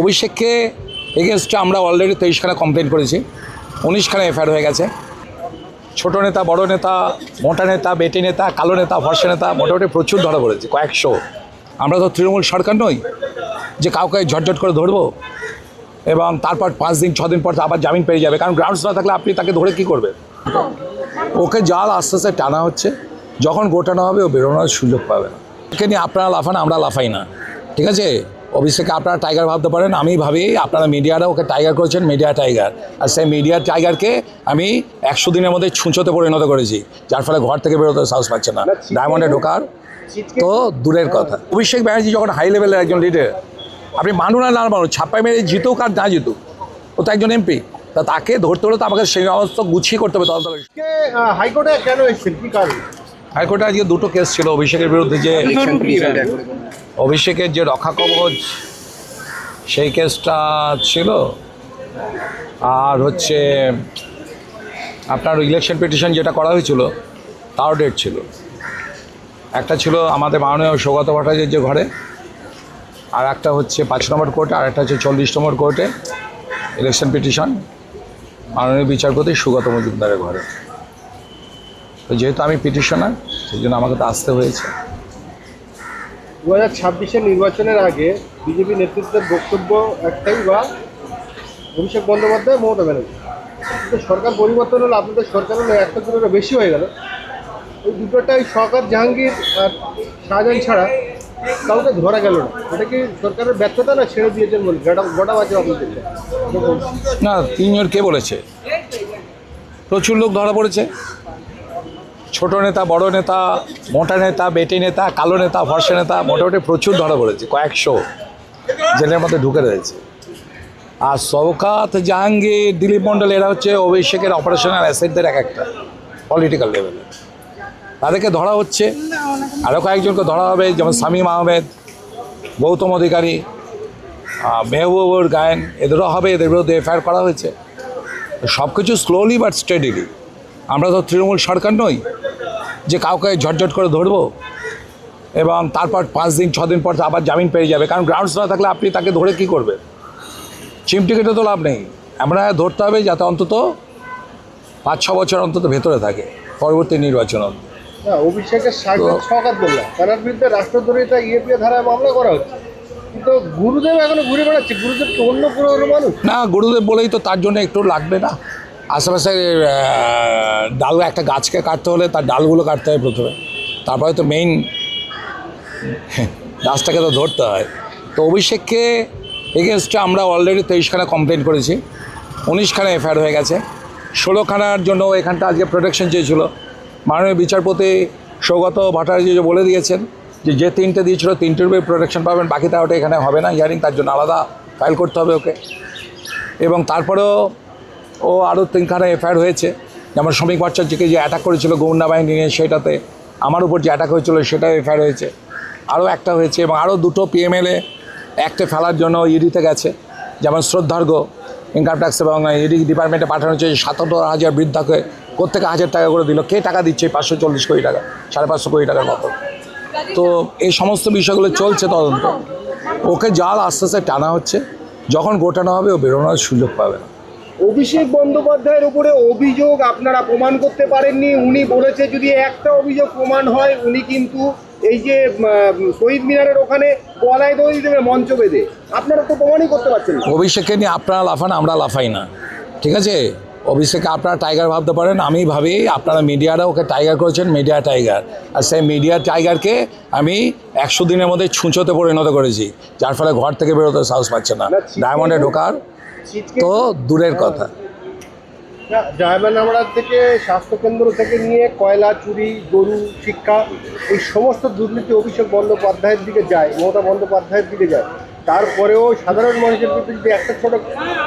অভিষেককে এগেনস্টে আমরা already 23খানা complain করেছি, 19খানা এফআইআর হয়ে গেছে। ছোট নেতা, বড় নেতা, মোটা নেতা, বেটি নেতা, কালো নেতা, ফর্সা নেতা মোটামুটি প্রচুর ধরা পড়েছে, কয়েকশো। আমরা তো তৃণমূল সরকার নই যে কাউকে ঝটঝট করে ধরবো এবং তারপর 5 দিন 6 দিন পর আবার জামিন পেয়ে যাবে, কারণ গ্রাউন্ডস না থাকলে আপনি তাকে ধরে কী করবেন? ওকে জাল আস্তে আস্তে টানা হচ্ছে, যখন গোটানো হবে ও বেরোনোর সুযোগ পাবে না। একে নিয়ে আপনারা লাফান, আমরা লাফাই না, ঠিক আছে? অভিষেককে আপনারা টাইগার ভাবতে পারেন, আমি ভাবি আপনারা মিডিয়ারা ওকে টাইগার করেছেন, মিডিয়া টাইগার। আর সেই মিডিয়া টাইগারকে আমি 100 দিনের মধ্যে ছুঁচোতে পরিণত করেছি, যার ফলে ঘর থেকে বেরোতে সাহস পাচ্ছে না, ডায়মন্ডে ঢোকার তো দূরের কথা। অভিষেক ব্যানার্জি যখন হাই লেভেলের একজন লিডার, আপনি মানুন আর না মানুন, ছাপ্পাই মেরে জিতুক আর না জিতুক, ও তো একজন এমপি, তা তাকে ধরতে হলে তো আমাকে সেই অবস্থা গুছিয়ে করতে হবে। হাইকোর্টে কেন এসেছেন, কি কারণ? হাইকোর্টে আজকে 2টো কেস ছিল অভিষেকের বিরুদ্ধে, যে অভিষেকের যে রক্ষা কবচ সেই কেসটা ছিল, আর হচ্ছে আপনার ইলেকশন পিটিশন যেটা করা হয়েছিল তারও ডেট ছিল। একটা ছিল আমাদের মাননীয় সৌগত ভট্টাচার্যের যে ঘরে, আর একটা হচ্ছে 5 নম্বর কোর্টে, আর একটা হচ্ছে 40 নম্বর কোর্টে ইলেকশন পিটিশন মাননীয় বিচারপতি সুগত মজুমদারের ঘরে। তো যেহেতু আমি পিটিশনার, সেই জন্য আমাকে তো আসতে হয়েছে। 2026-এর নির্বাচনের আগে বিজেপি নেতৃত্বের বক্তব্য একটাই, বা অভিষেক বন্দ্যোপাধ্যায়, মমতা ব্যানার্জি। কিন্তু সরকার পরিবর্তন হলো, আপনাদের সরকার হলো 1টা দুটোটা বেশি হয়ে গেল। ওই দুটোটাই সরকার জাহাঙ্গীর আর শাহজাহান ছাড়া কাউকে ধরা গেল না। এটা কি সরকারের ব্যর্থতা না ছেড়ে দিয়েছেন বলে গোটা বাজে আপনাদের? না, 3 জন কে বলেছে? প্রচুর লোক ধরা পড়েছে, ছোট নেতা, বড় নেতা, মোটা নেতা, বেটি নেতা, কালো নেতা, ফর্সা নেতা মোটামুটি প্রচুর ধরা পড়েছে, কয়েকশো জেলের মধ্যে ঢুকে রয়েছে। আর শওকত, জাহাঙ্গীর, দিলীপ মণ্ডল এরা হচ্ছে অভিষেকের অপারেশনাল অ্যাসেটদের একটা পলিটিক্যাল লেভেলে, তাদেরকে ধরা হচ্ছে। আরও কয়েকজনকে ধরা হবে, যেমন শামীম আহমেদ, গৌতম অধিকারী, মেহবুবুর গায়েন, এদেরও হবে, এদের বিরুদ্ধে এফআইআর করা হয়েছে। সব কিছু স্লোলি বাট স্টেডিলি। আমরা তো তৃণমূল সরকার নই যে কাউকে ঝটঝট করে ধরবো এবং তারপর 5 দিন 6 দিন পর আবার জামিন পেয়ে যাবে, কারণ গ্রাউন্ডস না থাকলে আপনি তাকে ধরে কী করবেন? চিমটি কেটে তো লাভ নেই। আমরা ধরতে হবে যাতে অন্তত 5-6 বছর অন্তত ভেতরে থাকে পরবর্তী নির্বাচন। অভিষেকের সওকত বললাম, তার বিরুদ্ধে রাষ্ট্রদ্রোহিতা ইএপিএ ধারায় মামলা করা হচ্ছে, কিন্তু গুরুদেব এখনো ঘুরে বেড়াচ্ছে। গুরুদেব তো অন্য পুরো মানুষ না, গুরুদেব বলেই তো তার জন্য একটু লাগবে না। আশেপাশে ডাল, একটা গাছকে কাটতে হলে তার ডালগুলো কাটতে হয় প্রথমে, তারপরে তো মেইন গাছটাকে তো ধরতে হয়। তো অভিষেককে এগেনস্টে আমরা অলরেডি 23খানা কমপ্লেন করেছি, 19খানা এফআইআর হয়ে গেছে। 16খানার জন্য এখানটা আজকে প্রোটেকশন চেয়েছিল। মাননীয় বিচারপতি সৌগত ভট্টাচার্য বলে দিয়েছেন যে 3টে দিয়েছিল 3টের উপরে প্রোটেকশন পাবেন, বাকিটা ওটা এখানে হবে না হিয়ারিং, তার জন্য আলাদা ফাইল করতে হবে ওকে। এবং তারপরেও ও আরও 3খানা এফআইআর হয়েছে, যেমন শ্রমিক ভট্টাচার্যকে যে অ্যাটাক করেছিল গৌন্ডা বাহিনী নিয়ে, সেটাতে আমার উপর যে অ্যাটাক হয়েছিল সেটাও এফআইআর হয়েছে, আরও একটা হয়েছে। এবং আরও 2টো পিএমএলএ অ্যাক্টে ফেলার জন্য ইডিতে গেছে, যেমন শ্রদ্ধার্ঘ ইনকাম ট্যাক্স এবং ইডি ডিপার্টমেন্টে পাঠানো হচ্ছে 77,000 বৃদ্ধাকে প্রত্যেকে 1000 টাকা করে দিল। কে টাকা দিচ্ছে? 540 কোটি টাকা, 550 কোটি টাকার মতো। তো এই সমস্ত বিষয়গুলো চলছে তদন্ত। ওকে জাল আস্তে আস্তে টানা হচ্ছে, যখন গোটানো হবে ও বেরোনোর সুযোগ পাবে না। অভিষেক বন্দ্যোপাধ্যায়ের উপরে অভিযোগ আপনারা প্রমাণ করতে পারেননি। উনি বলেছে যদি একটা অভিযোগ প্রমাণ হয়, উনি কিন্তু এই যে শহীদ মিনারের ওখানে গলায় দড়ি দেবে মঞ্চ বেঁধে। আপনারা তো প্রমাণই করতে পারছেন না। অভিষেককে নিয়ে আপনারা লাফান, আমরা লাফাই না, ঠিক আছে? অভিষেককে আপনারা টাইগার ভাবতে পারেন, আমি ভাবি আপনারা মিডিয়ারা ওকে টাইগার করেছেন, মিডিয়া টাইগার। আর সেই মিডিয়া টাইগারকে আমি 100 দিনের মধ্যে ছুঁচোতে পরিণত করেছি, যার ফলে ঘর থেকে বেরোতে সাহস পাচ্ছে না, ডায়মন্ডে ঢোকার তো দূরের কথা। ডায়মন্ড হারবার থেকে, স্বাস্থ্যকেন্দ্র থেকে নিয়ে কয়লা চুরি, গরু শিক্ষা, এই সমস্ত দুর্নীতি অভিষেক বন্দ্যোপাধ্যায়ের দিকে যায়, মমতা বন্দ্যোপাধ্যায়ের দিকে যায়। তারপরেও সাধারণ মানুষের প্রতি যদি একটা ছোট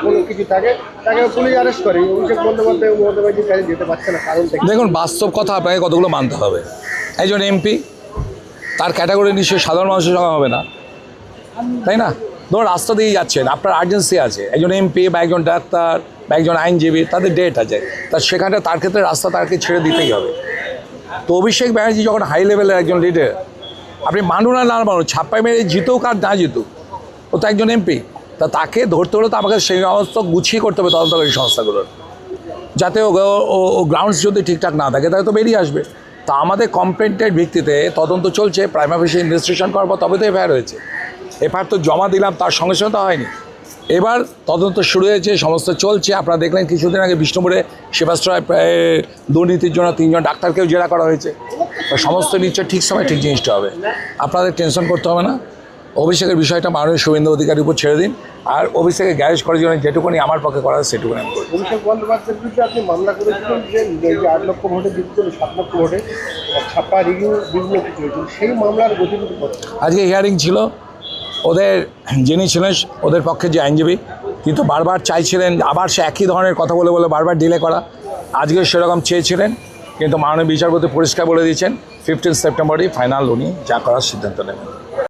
কোনো কিছু থাকে, তাকে পুলিশ অ্যারেস্ট করে। অভিষেক বন্দ্যোপাধ্যায় মমতা ব্যানার্জির কাছে যেতে পারছে না, কারণ দেখুন, বাস্তব কথা আপনাকে কতগুলো মানতে হবে। একজন এমপি, তার ক্যাটাগরি নিশ্চয়ই সাধারণ মানুষের সঙ্গে হবে না, তাই না? ধরুন রাস্তা দিয়ে যাচ্ছেন, আপনার আর্জেন্সি আছে, একজন এমপি বা একজন ডাক্তার বা একজন আইনজীবী, তাদের ডেট আছে, তা সেখানে তার ক্ষেত্রে রাস্তা তাকে ছেড়ে দিতেই হবে। তো অভিষেক ব্যানার্জি যখন হাই লেভেলের একজন লিডার, আপনি মানুন আর না মানুন, ছাপ্পাই মেরে জিতুক আর না জিতুক, ও তো একজন এমপি, তা তাকে ধরতে হলে তো আমাকে সেই সমস্ত গুছিয়ে করতে হবে তদন্তকারী সংস্থাগুলোর, যাতে ও গ্রাউন্ডস যদি ঠিকঠাক না থাকে তাহলে তো বেরিয়ে আসবে। তা আমাদের কমপ্লেন্টের ভিত্তিতে তদন্ত চলছে, প্রাইমা ফেসি ইনভেস্টিগেশন করার পর তবে তো এফআইআর হয়েছে। এফআইআর তো জমা দিলাম, তার সঙ্গে সঙ্গে তো হয়নি। এবার তদন্ত শুরু হয়েছে, সমস্ত চলছে। আপনারা দেখলেন কিছুদিন আগে বিষ্ণুপুরে সেবাশ্রয় দুর্নীতির জন্য 3 জন ডাক্তারকেও জেরা করা হয়েছে। তো সমস্ত নিশ্চয় ঠিক সময় ঠিক জিনিসটা হবে, আপনাদের টেনশন করতে হবে না। অভিষেকের বিষয়টা মাননীয় শুভেন্দু অধিকারীর উপর ছেড়ে দিন, আর অভিষেকে গ্যারেজ করার জন্য যেটুকুনি আমার পক্ষে করা সেটুকুনি আমি করি। অভিষেক বন্দ্যোপাধ্যায়ের বিরুদ্ধে আপনি মামলা করেছিলেন যে 8 লক্ষ ভোটে জিতছিল 7 লক্ষ ভোটে, ছাপা রিভিউ বিভিন্ন কিছু হয়েছিল, সেই মামলার গতিবিধি করে আজকে হিয়ারিং ছিল, ওদের যিনি ছিলেন ওদের পক্ষে যে আইনজীবী, কিন্তু বারবার চাইছিলেন আবার সে একই ধরনের কথা বলে বলে বারবার ডিলে করা। আজকে সেরকম চেয়েছিলেন, কিন্তু মাননীয় বিচারপতি পরিষ্কার বলে দিয়েছেন 15 সেপ্টেম্বরই ফাইনাল উনি যা করার সিদ্ধান্ত নেবেন।